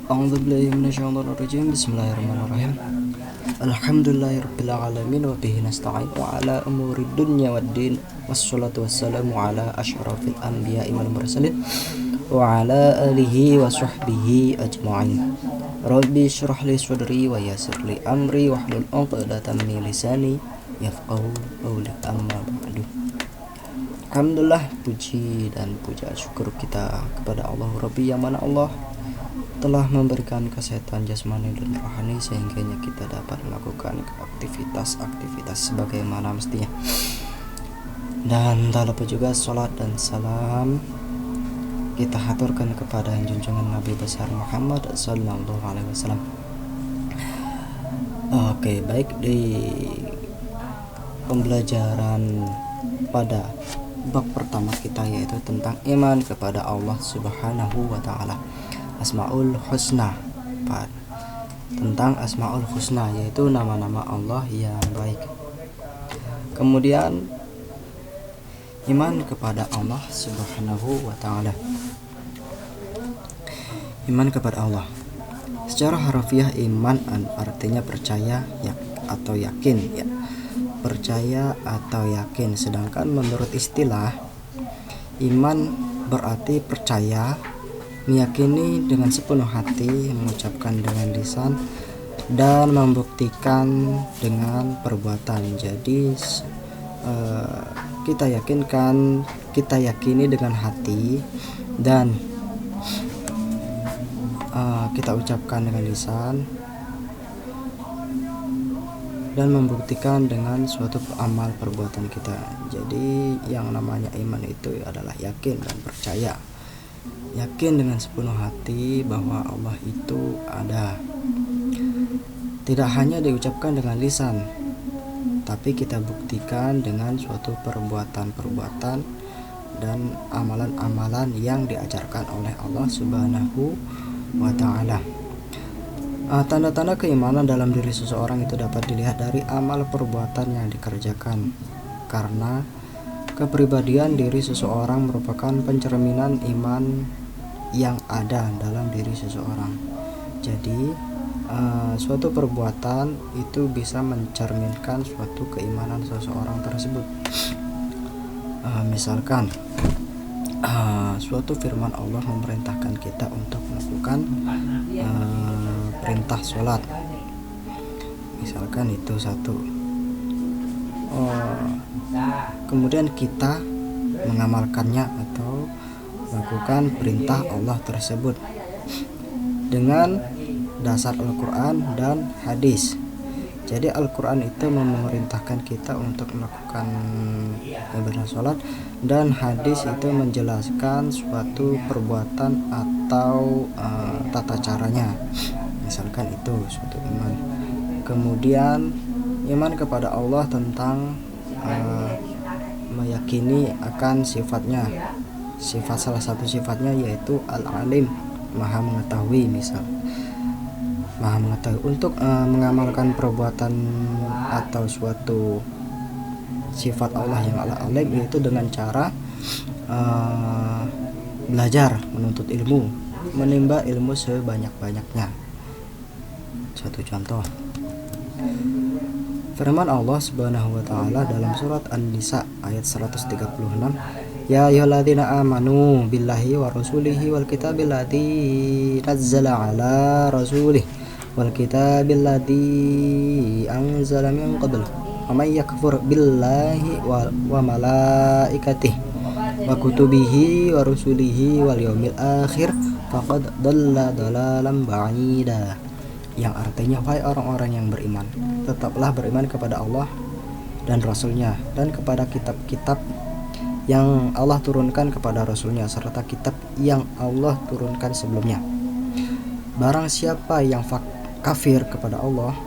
A'udzubillahi minasyaitonirrajim. Bismillahirrahmanirrahim. Alhamdulillahirabbil alamin wa bihi nasta'in wa ala umuri dunya waddin. Wassalatu wassalamu ala asyrafil anbiya'i wal mursalin wa ala alihi wa sahbihi ajma'in. Rabbi shrah li sadri wa yassir li amri wahlul 'uqdatam min lisani yafqahu qawli. Amma ba'du. Alhamdulillah, puji dan puja syukur kita kepada Allah Rabbi, yang mana Allah telah memberikan kesehatan jasmani dan rohani sehingga kita dapat melakukan aktivitas sebagaimana mestinya. Dan tak lupa juga salat dan salam kita haturkan kepada junjungan Nabi besar Muhammad sallallahu alaihi wasallam. Oke, baik, di pembelajaran pada bab pertama kita, yaitu tentang iman kepada Allah Subhanahu wa taala. Asmaul Husna, tentang Asmaul Husna, yaitu nama-nama Allah yang baik. Kemudian iman kepada Allah Subhanahu wa taala. Iman kepada Allah secara harfiah, iman artinya percaya atau yakin, ya. Percaya atau yakin. Sedangkan menurut istilah, iman berarti percaya, meyakini dengan sepenuh hati, mengucapkan dengan lisan, dan membuktikan dengan perbuatan. Jadi kita yakini dengan hati, dan kita ucapkan dengan lisan, dan membuktikan dengan suatu amal perbuatan kita. Jadi yang namanya iman itu adalah yakin dan percaya. Yakin dengan sepenuh hati bahwa Allah itu ada. Tidak hanya diucapkan dengan lisan, tapi kita buktikan dengan suatu perbuatan-perbuatan dan amalan-amalan yang diajarkan oleh Allah Subhanahu wa ta'ala. Tanda-tanda keimanan dalam diri seseorang itu dapat dilihat dari amal perbuatan yang dikerjakan, karena kepribadian diri seseorang merupakan pencerminan iman yang ada dalam diri seseorang. Jadi suatu perbuatan itu bisa mencerminkan suatu keimanan seseorang tersebut. Misalkan suatu firman Allah memerintahkan kita untuk melakukan perintah sholat, misalkan itu satu. Kemudian kita mengamalkannya atau melakukan perintah Allah tersebut dengan dasar Al-Quran dan hadis. Jadi Al-Quran itu memerintahkan kita untuk melakukan ibadah sholat, dan hadis itu menjelaskan suatu perbuatan atau tata caranya, misalkan itu suatu iman. Kemudian iman kepada Allah tentang meyakini akan sifatnya. Salah satu sifatnya yaitu Al-Alim, Maha mengetahui. Maha mengetahui. Untuk mengamalkan perbuatan atau suatu sifat Allah yang Al-Alim, yaitu dengan cara belajar, menuntut ilmu, menimba ilmu sebanyak-banyaknya. Satu contoh, firman Allah Subhanahu wa taala dalam surat An-Nisa ayat 136, ya ayyuhalladzina amanu billahi wa rasulihi wal kitabil ladzi nazzala ala rasulih wal kitabil ladzi anzala min qabl wa may yakfur billahi wa malaikatihi wa kutubihi wa rusulihi wal yaumil akhir faqad dhalla dhalalan ba'ida. Yang artinya, wahai orang-orang yang beriman, tetaplah beriman kepada Allah dan Rasulnya, dan kepada kitab-kitab yang Allah turunkan kepada Rasulnya, serta kitab yang Allah turunkan sebelumnya. Barang siapa yang kafir kepada Allah,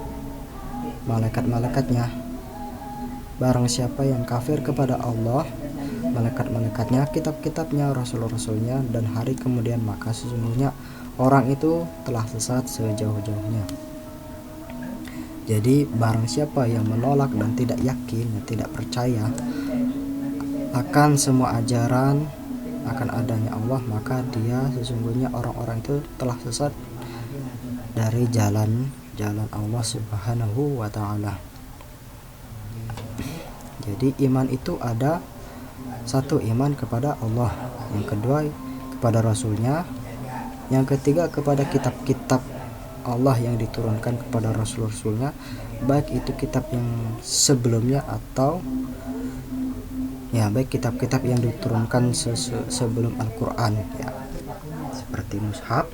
malaikat-malaikatnya, barang siapa yang kafir kepada Allah, malaikat-malaikatnya, kitab-kitabnya, rasul-rasulnya, dan hari kemudian, maka sesungguhnya orang itu telah sesat sejauh-jauhnya. Jadi barang siapa yang menolak dan tidak yakin, tidak percaya akan semua ajaran akan adanya Allah, maka dia sesungguhnya orang-orang itu telah sesat dari jalan Allah Subhanahu wa ta'ala. Jadi iman itu ada satu, iman kepada Allah, yang kedua kepada Rasulnya, yang ketiga kepada kitab-kitab Allah yang diturunkan kepada Rasul-Rasulnya, baik itu kitab yang sebelumnya atau baik kitab-kitab yang diturunkan sebelum Al-Quran, seperti mushaf,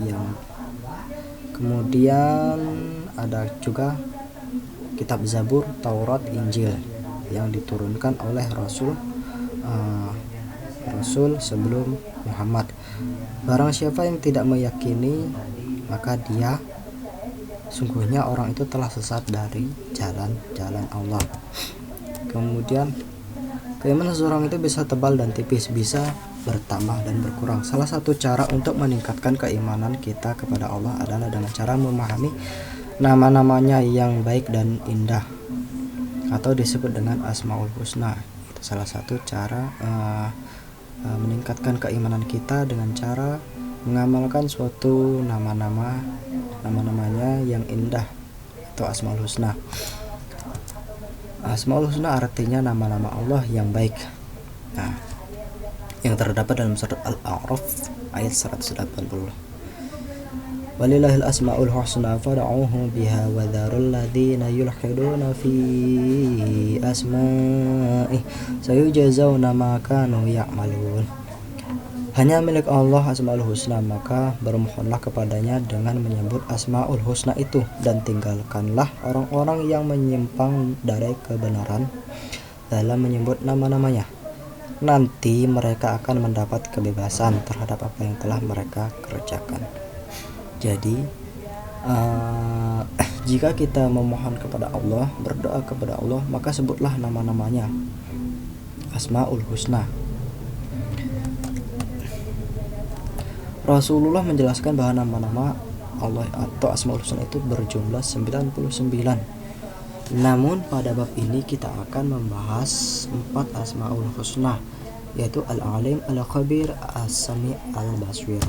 yang kemudian ada juga kitab Zabur, Taurat, Injil yang diturunkan oleh Rasul sebelum Muhammad. Barang siapa yang tidak meyakini, maka dia sungguhnya orang itu telah sesat dari jalan Allah. Kemudian keimanan seseorang itu bisa tebal dan tipis, bisa bertambah dan berkurang. Salah satu cara untuk meningkatkan keimanan kita kepada Allah adalah dengan cara memahami nama-namanya yang baik dan indah, atau disebut dengan Asmaul Husna. Itu salah satu cara meningkatkan keimanan kita, dengan cara mengamalkan suatu nama-namanya yang indah atau Asmaul Husna. Asmaul Husna artinya nama-nama Allah yang baik. Yang terdapat dalam surat Al-A'raf ayat 180. Walillahil asmaul husna fad'uhu biha wa dharul ladzina yulhiduna fi asma'i sayujazawna ma kanu ya'malun. Hanya milik Allah Asmaul Husna, maka bermohonlah kepadanya dengan menyebut Asmaul Husna itu, dan tinggalkanlah orang-orang yang menyimpang dari kebenaran dalam menyebut nama-namanya. Nanti mereka akan mendapat kebebasan terhadap apa yang telah mereka kerjakan. Jadi jika kita memohon kepada Allah, berdoa kepada Allah, maka sebutlah nama-namanya Asmaul Husna. Rasulullah menjelaskan bahwa nama-nama Allah atau Asmaul Husna itu berjumlah 99. Namun pada bab ini kita akan membahas 4 Asmaul Husna, yaitu Al-Alim, Al-Khabir, As-Sami', Al-Basir.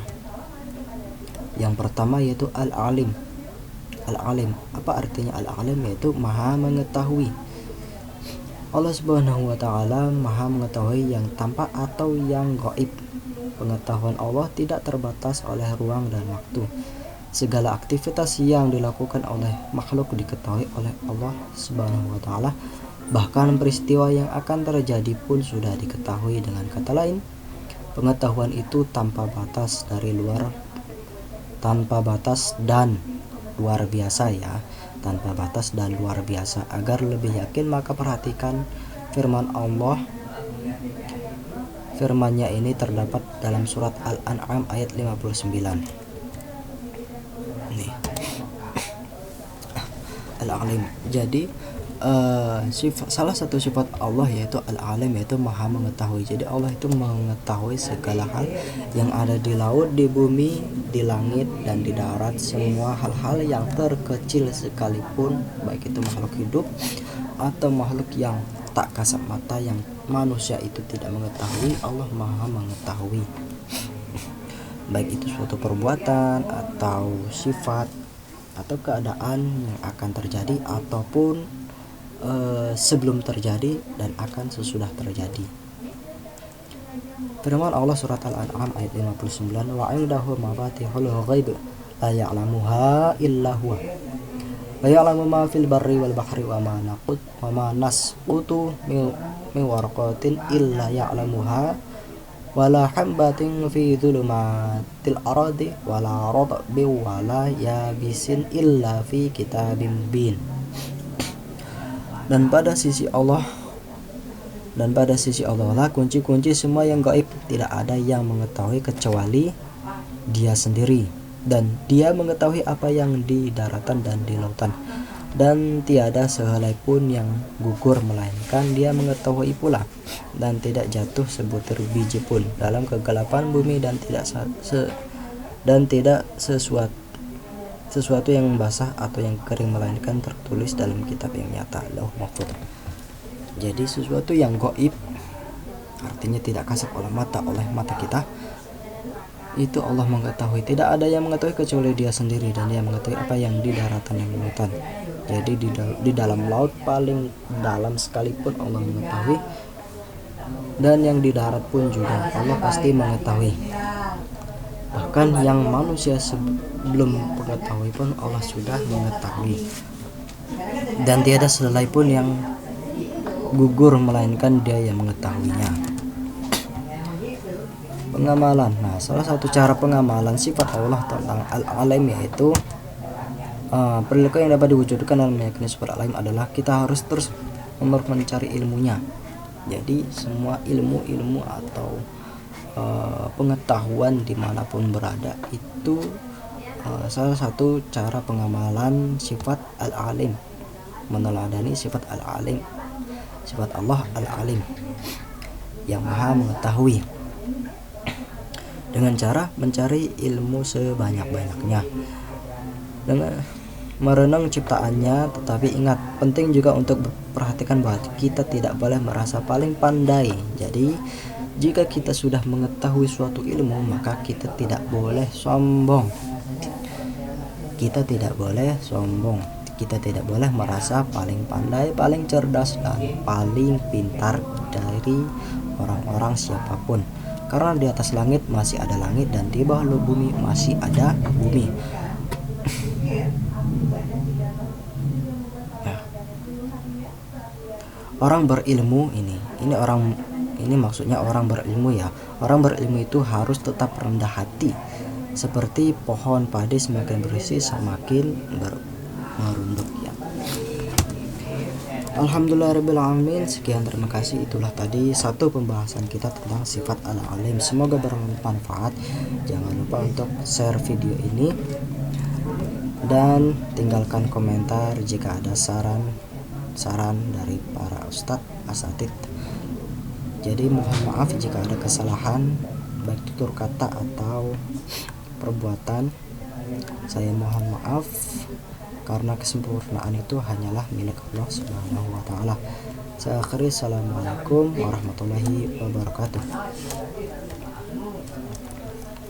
Yang pertama yaitu Al-Alim. Al-Alim, apa artinya Al-Alim? Yaitu maha mengetahui. Allah Subhanahu wa ta'ala maha mengetahui yang tampak atau yang gaib. Pengetahuan Allah tidak terbatas oleh ruang dan waktu. Segala aktivitas yang dilakukan oleh makhluk diketahui oleh Allah Subhanahu wa ta'ala. Bahkan peristiwa yang akan terjadi pun sudah diketahui. Dengan kata lain, pengetahuan itu tanpa batas dan luar biasa, tanpa batas dan luar biasa. Agar lebih yakin, maka perhatikan firman Allah. Firman-Nya ini terdapat dalam surat Al-An'am ayat 59. Nih. Al-Alim. Jadi salah satu sifat Allah yaitu Al-Alim, yaitu maha mengetahui. Jadi Allah itu mengetahui segala hal yang ada di laut, di bumi, di langit, dan di darat. Semua hal-hal yang terkecil sekalipun, baik itu makhluk hidup atau makhluk yang tak kasat mata yang manusia itu tidak mengetahui, Allah maha mengetahui. Baik itu suatu perbuatan atau sifat atau keadaan yang akan terjadi ataupun sebelum terjadi dan akan sesudah terjadi. Firman Allah surat Al-An'am ayat 59, wa 'indahu mafatihul ghaib la ya'lamuha illa huwa wa ya'lamu ma fil barri wal bahri wa ma nasqutu min warqatin illa ya'lamuha wala hambatin fi dhulumatil ardi wala radbin wala yabisin illa fi kitabim mubin. Dan pada sisi Allah lah kunci-kunci semua yang gaib. Tidak ada yang mengetahui kecuali Dia sendiri, dan Dia mengetahui apa yang di daratan dan di lautan, dan tiada sehelai pun yang gugur melainkan Dia mengetahui pula, dan tidak jatuh sebutir biji pun dalam kegelapan bumi, dan tidak sesuatu yang basah atau yang kering melainkan tertulis dalam kitab yang nyata, Lauh Mahfuz. Jadi sesuatu yang gaib artinya tidak kasat oleh mata kita. Itu Allah mengetahui, tidak ada yang mengetahui kecuali Dia sendiri, dan Dia mengetahui apa yang di daratan dan lautan. Jadi di dalam laut paling dalam sekalipun Allah mengetahui, dan yang di darat pun juga Allah pasti mengetahui. Bahkan yang manusia sebelum mengetahui pun Allah sudah mengetahui, dan tiada sehelai pun yang gugur melainkan Dia yang mengetahuinya. Pengamalan. Nah, salah satu cara pengamalan sifat Allah tentang Al-Alim yaitu perilaku yang dapat diwujudkan dalam meyakini sifat Al-Alim adalah kita harus terus mencari ilmunya. Jadi semua ilmu atau pengetahuan dimanapun berada itu salah satu cara pengamalan sifat Al-Alim, meneladani sifat Al-Alim, sifat Allah Al-Alim yang maha mengetahui, dengan cara mencari ilmu sebanyak-banyaknya, dengan merenung ciptaannya. Tetapi ingat, penting juga untuk perhatikan bahwa kita tidak boleh merasa paling pandai. Jadi jika kita sudah mengetahui suatu ilmu, maka kita tidak boleh sombong. Kita tidak boleh merasa paling pandai, paling cerdas, dan paling pintar dari orang-orang siapapun. Karena di atas langit masih ada langit, dan di bawah bumi masih ada bumi. Nah, orang berilmu ini maksudnya orang berilmu ya. Orang berilmu itu harus tetap rendah hati, seperti pohon padi semakin berisi semakin merunduk ya. Alhamdulillahirrahmanirrahim. Sekian, terima kasih. Itulah tadi satu pembahasan kita tentang sifat Al-Alim. Semoga bermanfaat. Jangan lupa untuk share video ini dan tinggalkan komentar jika ada saran dari para ustadz asatid. Jadi mohon maaf jika ada kesalahan baik tutur kata atau perbuatan. Saya mohon maaf, karena kesempurnaan itu hanyalah milik Allah Subhanahu wa taala. Saya akhiri, assalamualaikum warahmatullahi wabarakatuh.